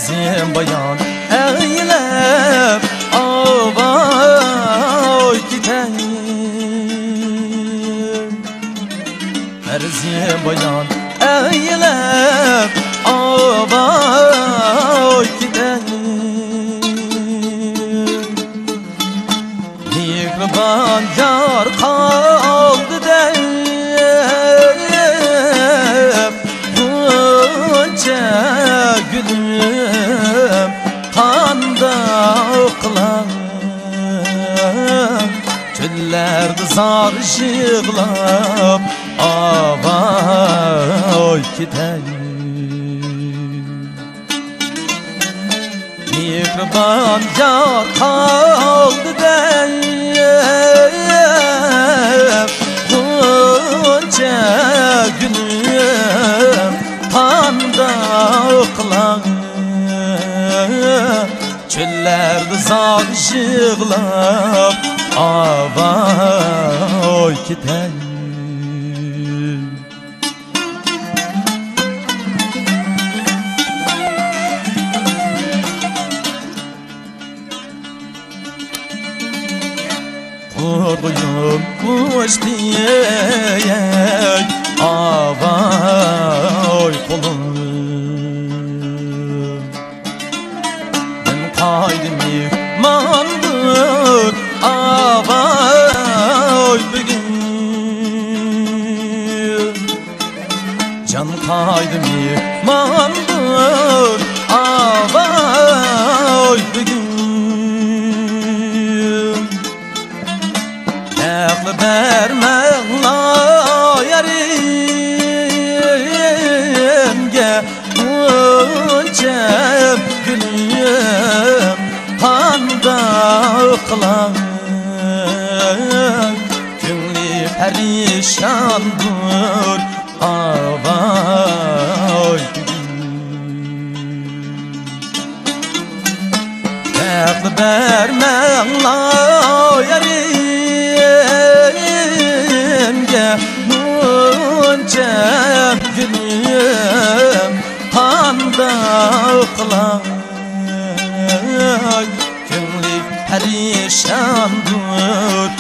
Erzim bayan eylep avay gideyim. Erzim bayan eylep avay gideyim. Mihriban yar kaldı deyip bunca gülüm kanda ıklan. Çöllerde zar ışıklap avay gideyim. Mihriban yar kaldı deyip bunca gülüm kanda ıklan. Çöllerde zar ışıklap avay gideyim. Kurguyum kuş diyek avay kolum. Ben kaydım yıkmandır avay bugün. Can kaydım yıkmandır avay bugün. Aklı vermekla yarimge bunca gülüm kanda ıklan. Gönlü perişandır avay aklı vermekla yarimge bunca gülüm kanda ıklan. Gönlü perişandır